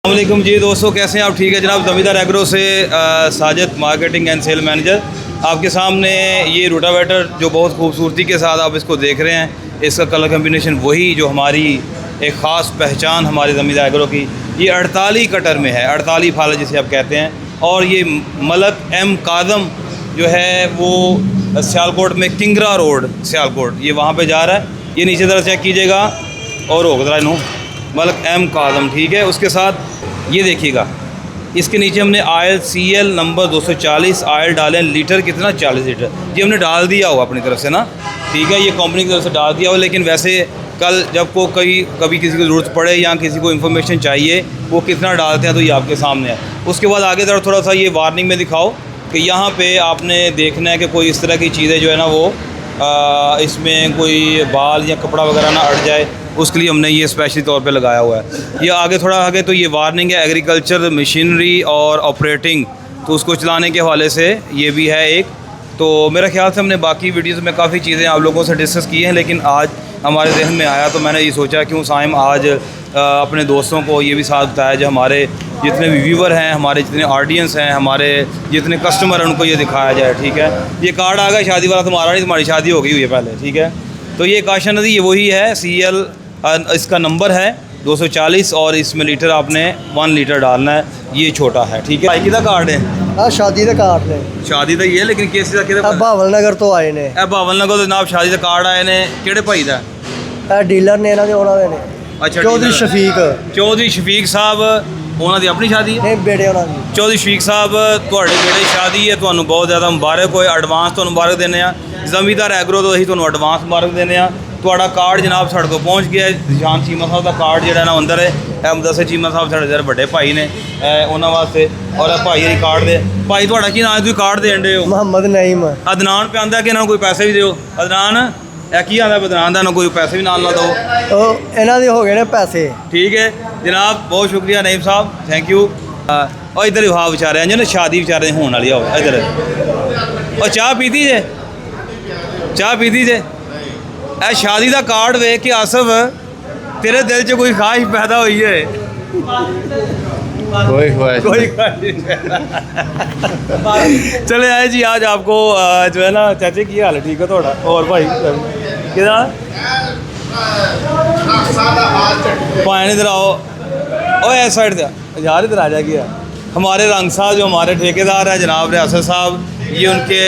अस्सलामुअलैकुम जी दोस्तों, कैसे हैं आप? ठीक है जनाब। ज़मींदार एग्रो से Sajid marketing and sale manager आपके सामने। ये रोटावेटर जो बहुत खूबसूरती के साथ आप इसको देख रहे हैं, इसका कलर कम्बिनेशन वही जो हमारी एक ख़ास पहचान हमारे ज़मींदार एग्रो की। ये 48 कटर में है, 48 फाला जिसे आप कहते हैं। और ये मलक एम कादम जो है वो सियालकोट में किंगरा रोड सियालकोट, ये वहाँ पे जा रहा है। ये नीचे तरफ चेक कीजिएगा और रोक जरा इन्हों, मलक एम कादम, ठीक है। उसके साथ ये देखिएगा, इसके नीचे हमने आयल CL नंबर 240 आयल डालें। लीटर कितना? 40 लीटर। ये हमने डाल दिया हो अपनी तरफ से ना, ठीक है। ये कंपनी की तरफ से डाल दिया हो, लेकिन वैसे कल जब को कभी किसी को ज़रूरत पड़े या किसी को इन्फॉर्मेशन चाहिए वो कितना डालते हैं तो ये आपके सामने है। उसके बाद आगे तरफ थोड़ा सा ये वार्निंग में दिखाओ कि यहाँ पे आपने देखना है कि कोई इस तरह की चीज़ें जो है ना वो इसमें कोई बाल या कपड़ा वगैरह ना अट जाए, उसके लिए हमने ये स्पेशली तौर पे लगाया हुआ है। ये आगे थोड़ा आगे तो ये वार्निंग है एग्रीकल्चर मशीनरी और ऑपरेटिंग, तो उसको चलाने के हवाले से ये भी है एक। तो मेरा ख्याल से हमने बाकी वीडियोज़ में काफ़ी चीज़ें आप लोगों से डिस्कस की हैं, लेकिन आज हमारे जहन में आया तो मैंने ये सोचा क्यों साइम आज अपने दोस्तों को ये भी साथ बताया जो हमारे जितने भी व्यूवर हैं, हमारे जितने ऑडियंस हैं, हमारे जितने कस्टमर हैं, उनको ये दिखाया जाए, ठीक है। ये कार्ड आ गया शादी वाला, तुम्हारा नहीं, तुम्हारी शादी हो गई हुई है पहले, ठीक है। तो ये काशा नदी ये वही है, CL इसका नंबर है 240 और इसमें लीटर आपने 1 लीटर डालना है। ये छोटा है, ठीक है। भाई किधर कार्ड है? हाँ शादी का कार्ड ने शादी तो ये, लेकिन केस का भावल नगर तो आए ने भावल नगर तो जनाब शादी का कार्ड आए ने। केड़े भाई का? डीलर ने इन्होंने उन्होंने ने अच्छा, चौधरी शफीक साहब उन्होंने अपनी शादी है। नहीं बेटे उन्होंने चौधरी शफीक साहब ਤੁਹਾਡੇ बेटे शादी है, ਤੁਹਾਨੂੰ बहुत ज़्यादा मुबारक हो। एडवांस तो मुबारक देने आ ज़मींदार एग्रो तो असीं ਤੁਹਾਨੂੰ एडवांस मुबारक देने आ। ਤੁਹਾਡਾ कार्ड जनाब ਸਾਡੇ ਕੋਲ पहुँच गया है। निशान चीमा साहब का कार्ड ਜਿਹੜਾ ਨਾ ਅੰਦਰ है। मुदस्सिर चीमा साहब ਸਾਡੇ ਜਿਹੜੇ ਵੱਡੇ ਭਾਈ ਨੇ ਉਹਨਾਂ ਵਾਸਤੇ, ਔਰ ਭਾਈ ਇਹ कार्ड ਦੇ ਭਾਈ ਤੁਹਾਡਾ ਕੀ ਨਾਮ ਹੈ? ਤੁਸੀਂ कार्ड ਦੇਣ ਦੇ ਹੋ? मोहम्मद नईम ਅਦਨਾਨ पे आंदा कि ਇਹਨਾਂ ਨੂੰ ਕੋਈ ਪੈਸੇ ਵੀ ਦਿਓ। ਅਦਨਾਨ ਇਹ ਕੀ ਆਂਦਾ ਬਦਨਾਨ ਦਾ, ਨਾ ਕੋਈ ਪੈਸੇ ਵੀ ਨਾਲ ਨਾ ਦਿਓ। ਉਹ ਇਹਨਾਂ ਦੇ ਹੋ ਗਏ ਨੇ ਪੈਸੇ। ठीक है जनाब, बहुत शुक्रिया नईम साहब, थैंक यू। और इधर विहा बेचारे जो ना शादी बेचारे होने वाली हो, इधर और चाह पीती जे, चाह पीती जे। ए शादी का कार्ड वेख के आसफ तेरे दिल च कोई ख्वाहिश पैदा हुई है? कोई कोई चले आए जी। आज आपको जो है ना चाचे की हाल है? ठीक है थोड़ा और भाई किधर पानी इधर आओ, ओ इस साइड से यार, इधर आ जाएगी यार। हमारे रंग साहब जो हमारे ठेकेदार हैं जनाब रियासत साहब, ये उनके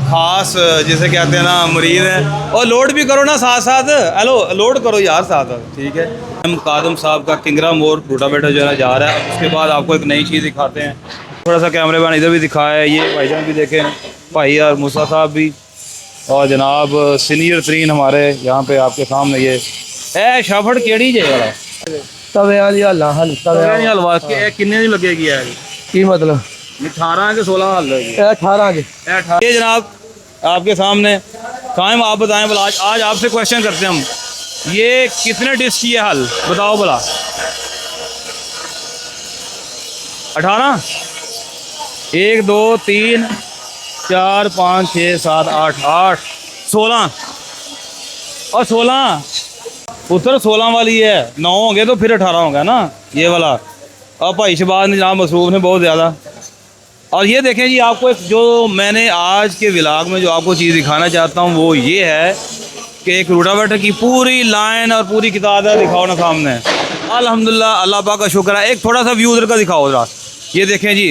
ख़ास जिसे कहते हैं ना मुरीद हैं। और लोड भी करो ना साथ साथ, हेलो लोड करो यार साथ साथ, ठीक है। हम कादम साहब का किंगरा मोर रोटावेटर जो है जा रहा है। उसके बाद आपको एक नई चीज़ दिखाते हैं, थोड़ा सा कैमरे मैन इधर भी दिखाया है। ये भाईजान भी देखें, भाई और मूसा साहब भी, और जनाब सीनियर तरीन हमारे यहाँ पे आपके सामने ये ए शाफट केड़ी जे वाला तवे वाली हल्ला हलवा किन्ने दी लगेगी यार? की मतलब 18 के 16 हल लगेगी? 18 के। ये जनाब आपके सामने कायम, आप बताएं भला। आज आपसे क्वेश्चन करते हैं हम, ये कितने डिश की है हल बताओ भला? 18? 1 2 3 4 5 6 7 8 8 16 और 16 उत्तर 16 वाली है। 9 होंगे तो फिर 18 होगा ना ये वाला। और भाई शहबाज ने जनाब मसरूफ ने बहुत ज़्यादा। और ये देखें जी, आपको एक जो मैंने आज के व्लॉग में जो आपको चीज़ दिखाना चाहता हूँ वो ये है कि एक रोटावेटर की पूरी लाइन और पूरी किताब है, दिखाओ ना सामने। अल्हम्दुलिल्लाह, अल्लाह पाक का शुक्र है। एक थोड़ा सा व्यू उधर का दिखाओ जरा। ये देखें जी,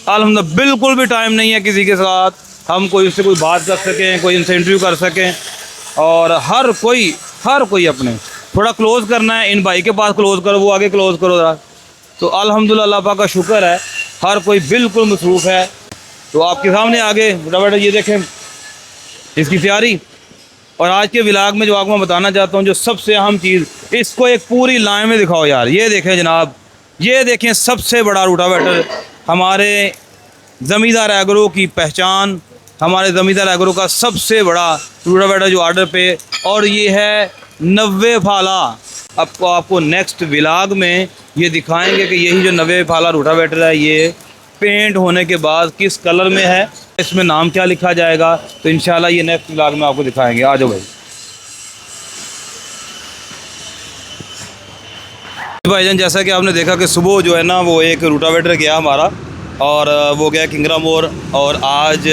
अल्हम्दुलिल्लाह बिल्कुल भी टाइम नहीं है किसी के साथ हम कोई उससे कोई बात कर सकें, कोई उनसे इंटरव्यू कर सकें। और हर कोई अपने थोड़ा क्लोज़ करना है, इन भाई के पास क्लोज़ करो, वो आगे क्लोज़ करो जरा। तो अल्हम्दुलिल्लाह अल्लाह पाक का शुक्र है, हर कोई बिल्कुल मसरूफ़ है। तो आपके सामने आगे रोटावेटर ये देखें इसकी तैयारी। और आज के व्लॉग में जो आपको मैं बताना चाहता हूँ जो सबसे अहम चीज़, इसको एक पूरी लाइन में दिखाओ यार। ये देखें जनाब, ये देखें सबसे बड़ा रोटावेटर हमारे ज़मींदार एग्रो की पहचान, हमारे ज़मींदार एग्रो का सबसे बड़ा रोटावेटर जो ऑर्डर पे, और ये है 90 फाला। आपको नेक्स्ट व्लॉग में ये दिखाएंगे कि यही जो 90 फाला रोटावेटर है ये पेंट होने के बाद किस कलर में है, इसमें नाम क्या लिखा जाएगा। तो इंशाल्लाह ये नेक्स्ट व्लॉग में आपको दिखाएंगे। आ जाओ भाई। भाई जान जैसा कि आपने देखा कि सुबह जो है ना वो एक रूटावेटर गया हमारा और वो गया किंगरा मोड़ और आज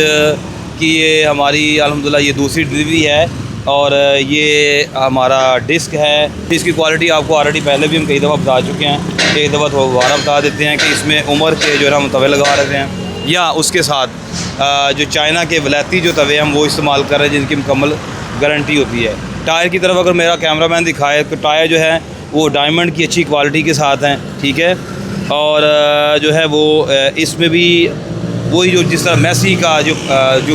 की ये हमारी अल्हम्दुलिल्लाह ये दूसरी डिलीवरी है और ये हमारा डिस्क है। इसकी क्वालिटी आपको ऑलरेडी पहले भी हम कई दफ़ा बता चुके हैं, एक दफ़ा दोबारा बता देते हैं कि इसमें उम्र के जो है हम तवे लगा रहे हैं या उसके साथ जो चाइना के वलैती जो तवे हम वो इस्तेमाल कर रहे हैं जिनकी मुकम्मल गारंटी होती है। टायर की तरफ अगर मेरा कैमरामैन दिखाए तो टायर जो है वो डायमंड की अच्छी क्वालिटी के साथ हैं, ठीक है। और जो है वो इसमें भी वही जो जिस तरह मैसी का जो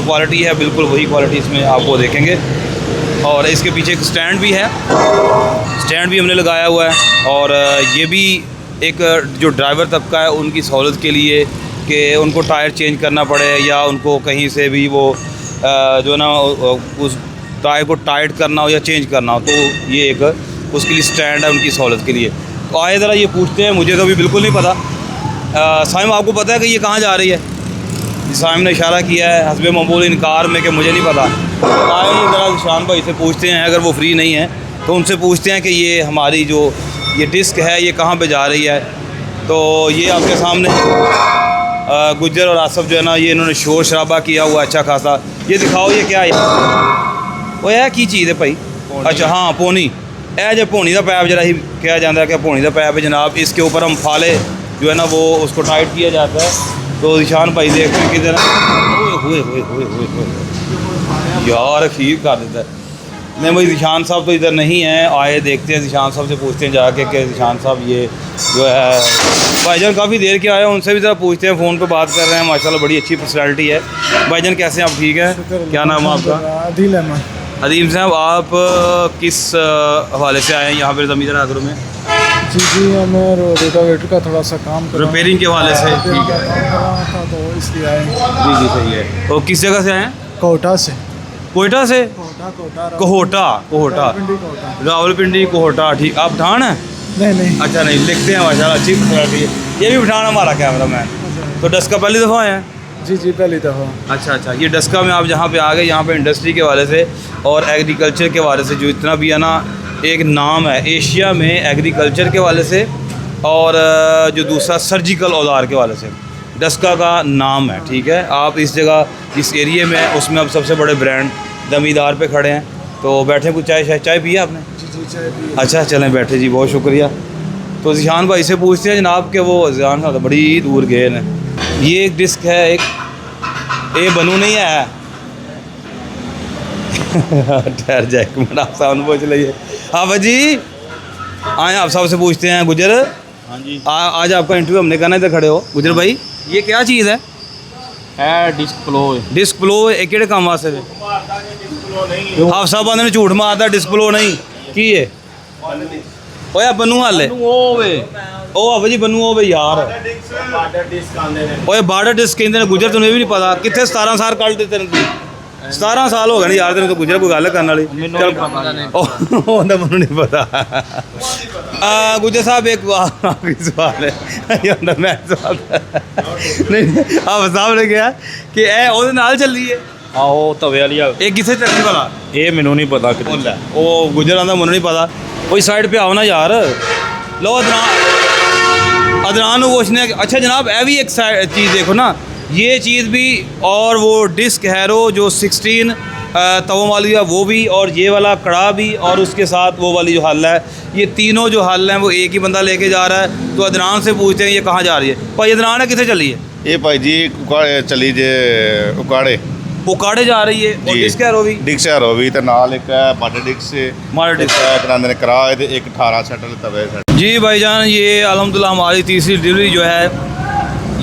क्वालिटी है बिल्कुल वही क्वालिटी इसमें आपको देखेंगे। और इसके पीछे एक स्टैंड भी है, स्टैंड भी हमने लगाया हुआ है और ये भी एक जो ड्राइवर तबका है उनकी सहूलत के लिए कि उनको टायर चेंज करना पड़े या उनको कहीं से भी वो जो ना उस टायर को टाइट करना हो या चेंज करना हो, तो ये एक उसके लिए स्टैंड है उनकी सहूलत के लिए। तो आए ज़रा ये पूछते हैं, मुझे तो अभी बिल्कुल नहीं पता। साइम आपको पता है कि ये कहाँ जा रही है? साइम ने इशारा किया है हस्बे मकबूल इनकार में कि मुझे नहीं पता। आए ज़रा शान भाई से पूछते हैं, अगर वो फ्री नहीं है तो उनसे पूछते हैं कि ये हमारी जो ये डिस्क है ये कहाँ पे जा रही है। तो ये आपके सामने गुज्जर और आसफ जो है ना ये इन्होंने शोर शराबा किया हुआ अच्छा खासा। ये दिखाओ ये क्या है? वो है की चीज़ है भाई? अच्छा हाँ पोनी, ए जो पोनी का पैप जरा ही कहा जाता है कि पोनी का पैप है जनाब। इसके ऊपर हम फाले जो है ना वो उसको टाइट किया जाता है। तो निशान भाई देखते हैं किधर यार खीर कर देता है। नहीं भाई निशान साहब तो इधर नहीं है, आए देखते हैं निशान साहब से पूछते हैं जाके कि निशान साहब ये जो है भाईजान काफ़ी देर के आए हैं, उनसे भी ज़रा पूछते हैं। फ़ोन पे बात कर रहे हैं, माशाल्लाह बड़ी अच्छी पर्सनैलिटी है। भाईजान कैसे हैं आप? ठीक है, क्या नाम है आपका? आदिल अहमद। अदीम साहब आप किस हवाले से आए हैं यहाँ पर ज़मींदार आगरों में? जी हमें रोटावेटर का थोड़ा सा काम रिपेयरिंग के हवाले से, ठीक है। था तो इसलिए आए। जी सही है। और किस जगह से आए हैं? कोटा से। कोयटा से? कोहोटा रावलपिंडी कोहोटा, ठीक। आप पठान हैं? नहीं अच्छा नहीं, लिखते हैं माशाल्लाह, अच्छी पर्सनैलिटी है। ये भी पठान हमारा कैमरा मैन। तो डस्का पहली दफ़ा आए हैं? जी पहली दफ़ा। अच्छा ये डस्का में आप जहाँ पे आ गए, यहाँ पे इंडस्ट्री के हवाले से और एग्रीकल्चर के हवाले से जो इतना भी है ना एक नाम है एशिया में एग्रीकल्चर के हवाले से और जो दूसरा सर्जिकल औजार के हवाले से डस्का का नाम है, ठीक है। आप इस जगह जिस एरिए में है उसमें अब सबसे बड़े ब्रांड दमीदार पे खड़े हैं। तो बैठे कुछ चाय पिया आपने? जी चाय पी। अच्छा चलें बैठे जी, बहुत शुक्रिया। तो जिशान भाई से पूछते हैं जनाब के वो जिशान साहब बड़ी दूर गए हैं। ये एक डिस्क है, एक ये बनू नहीं है ठहर जाए एक मिनट, आप सामने पूछ लीजिए। हाँ भाजी आए आप साहब से पूछते हैं। गुजर हाँ जी आज आपका इंटरव्यू हमने करना इधर खड़े हो। गुजर भाई ये क्या चीज़ है? डिस्क प्लो डिस्क प्लो एक केड़े काम वास्ते आप साहब आंदे ने झूठ मारदा डिस्क प्लो नहीं की है ओए बनू हाले ओ आवे जी बनू होवे यार ओए बार्डर डिस्क कहंदे ने। गुजर तैनूं ये भी नहीं पता कित्थे 17 साल कल दित्ते ने? 17 साल हो गए यार तेन तो गुजर कोई गल करने वाली मैनू नहीं पता। गुजर साहब एक सवाल है मैं सवाल नहीं आप साहब ने कहा कि ए ओदे नाल चली है आहो तवे वाली ये किसे चलने वाला ये मैनू नहीं पता कि वो गुजर आंदा मैनू नहीं पता। कोई साइड पे आओ ना यार। लो अदनान पूछने। अच्छा जनाब ए भी एक चीज़ देखो ना, ये चीज़ भी और वो डिस्क हैरो जो 16 तवों वाली है वो भी और ये वाला कड़ा भी और उसके साथ वो वाली जो हल है, ये तीनों जो हल हैं वो एक ही बंदा लेके जा रहा है। तो अदनान से पूछते हैं ये कहाँ जा रही है? भाई अदनान है किसे चली है? ये भाई जी चली जे उकाड़े उकाड़े जा रही है और डिस्क हैरो भी डिस्क हैरो भी ते नाल एक है बाडर डिस्क से माडर डिस्क करांदे ने करा ते एक 18 सेटल तवे सेट। जी भाईजान ये अल्हम्दुलिल्लाह हमारी तीसरी डिलीवरी जो है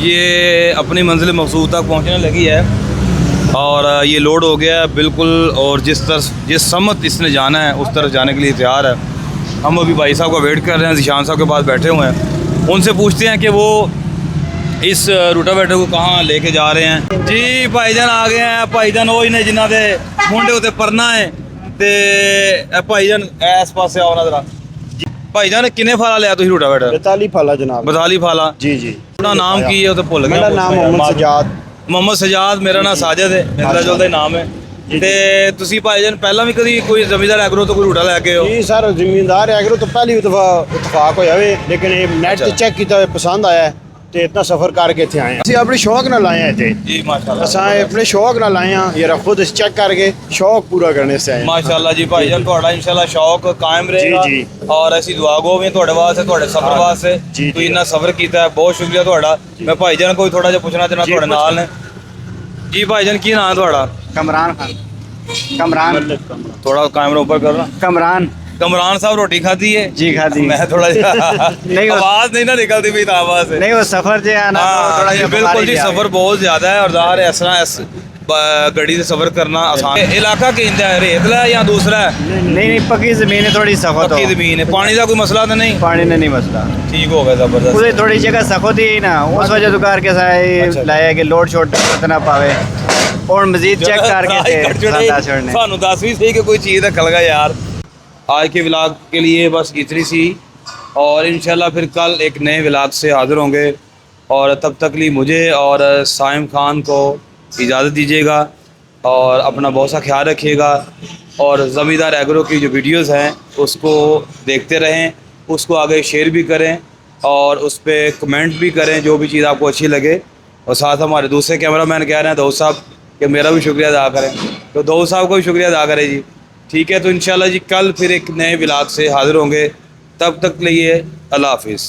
ये अपनी मंजिल मकसूद तक पहुंचने लगी है और ये लोड हो गया है बिल्कुल। और जिस समत इसने जाना है उस तरफ जाने के लिए तैयार है। हम अभी भाई साहब का वेट कर रहे हैं, ज़िशान साहब के पास बैठे हुए हैं। उनसे पूछते हैं कि वो इस रूटावेटर को कहाँ लेके जा रहे हैं। जी भाईजान आ गए हैं। भाईजान वही ने जिन्हों के मुंडे उत्ते परना है तो भाईजान इस पास आओ ना जरा। भाईजान किन्ने फाला लिया तुसीं रूटावेटर? 42 फाला जनाब। 42 फाला। जी अपना नाम की है तो भुल गया। मेरा नाम मोहम्मद सजाद। मोहम्मद सजाद। मेरा नाम साजिद है, मिलता जुलता ही नाम है। ਤੇ ਤੁਸੀਂ ਭਾਈਜਾਨ ਪਹਿਲਾਂ ਵੀ ਕਦੀ ਕੋਈ ਜ਼ਮੀਂਦਾਰ ਐਗਰੋ ਤੋਂ ਕੋਈ ਰੂਟਾ ਲੈ ਕੇ ਆਏ ਹੋ? ਜੀ ਸਰ ਜ਼ਿਮੀਂਦਾਰ ਐਗਰੋ ਤੋਂ ਪਹਿਲੀ ਦਫਾ ਇਤਫਾਕ ਹੋਇਆ ਵੇ, ਲੇਕਿਨ ਇਹ ਨੈਟ ਤੇ ਚੈੱਕ ਕੀਤਾ ਹੋਇਆ ਪਸੰਦ ਆਇਆ ਤੇ ਇਤਨਾ ਸਫਰ ਕਰਕੇ ਇੱਥੇ ਆਏ ਹਾਂ। ਅਸੀਂ ਆਪਣੇ ਸ਼ੌਕ ਨਾਲ ਆਏ ਹਾਂ ਇੱਥੇ, ਜੀ ਮਾਸ਼ਾਅੱਲਾ ਅਸਾਂ ਆਪਣੇ ਸ਼ੌਕ ਨਾਲ ਆਏ ਹਾਂ, ਯਾਰ ਖੁਦ ਚੈੱਕ ਕਰਕੇ ਸ਼ੌਕ ਪੂਰਾ ਕਰਨੇ ਸੇ ਆਏ ਹਾਂ। ਮਾਸ਼ਾਅੱਲਾ ਜੀ ਭਾਈਜਾਨ ਤੁਹਾਡਾ ਇਨਸ਼ਾਅੱਲਾ ਸ਼ੌਕ ਕਾਇਮ ਰਹੇਗਾ ਜੀ। ਔਰ ਅਸੀਂ ਦੁਆ ਗੋ ਵੀ ਤੁਹਾਡੇ ਵਾਸਤੇ, ਤੁਹਾਡੇ ਸਫਰ ਵਾਸਤੇ। ਜੀ। ਤੁਸੀਂ ਇੰਨਾ ਸਫਰ ਕੀਤਾ ਹੈ, ਬਹੁਤ ਸ਼ੁਕਰੀਆ ਤੁਹਾਡਾ। ਮੈਂ ਭਾਈਜਾਨ ਕੋਈ ਥੋੜਾ ਜਿਹਾ ਪੁੱਛਣਾ ਚਾਹਣਾ ਤੁਹਾਡੇ ਨਾਲ ਨੇ। ਜੀ ਭਾਈਜਾਨ ਕੀ ਨਾਮ ਹੈ ਤੁਹਾਡਾ? कमरान खान कमरान थोड़ा कैमरा ऊपर करना। कमरान कमरान साहब रोटी खाती है? जी खाती है। मैं थोड़ा नहीं, वो- आवाज नहीं ना निकलती भी आवाज से। नहीं वो सफर जो है ना हाँ, थोड़ा जी, सा बिल्कुल बीमारी जी, भी आ सफर बहुत ज्यादा है और ज़ाहिर है गड़ी से सफर करना आसान है। इलाका कहता है रेतला है या दूसरा है? गई। नहीं पक्की जमीन है, थोड़ी सख्त हो। पक्की जमीन है, पानी का कोई मसला तो नहीं? पानी ने नहीं मसला, ठीक हो गया जबरदस्त। उसे थोड़ी जगह सख्त ही ना, उस वजह तो कार के अच्छा। साथ लाया कि लोड शोड ना पावे और मजीद चेक करके छोड़ने। ਸਾਨੂੰ ਦੱਸ ਵੀ ਸਹੀ ਕਿ ਕੋਈ ਚੀਜ਼ ਦਾ ਖਲਗਾ यार। आज के व्लॉग के लिए बस इतनी सी, और इंशाल्लाह फिर कल एक नए व्लॉग से हाज़िर होंगे, और तब तक लिए मुझे और साइम खान को इजाज़त दीजिएगा और अपना बहुत सा ख्याल रखिएगा। और ज़मींदार एग्रो की जो वीडियोज़ हैं उसको देखते रहें, उसको आगे शेयर भी करें और उस पर कमेंट भी करें जो भी चीज़ आपको अच्छी लगे। और साथ हमारे दूसरे कैमरामैन कह रहे हैं दाऊद साहब कि मेरा भी शुक्रिया अदा करें, तो दाऊद साहब को भी शुक्रिया अदा करें जी। ठीक है, तो इंशाल्लाह जी कल फिर एक नए व्लॉग से हाज़िर होंगे, तब तक लिए अल्लाह हाफिज़।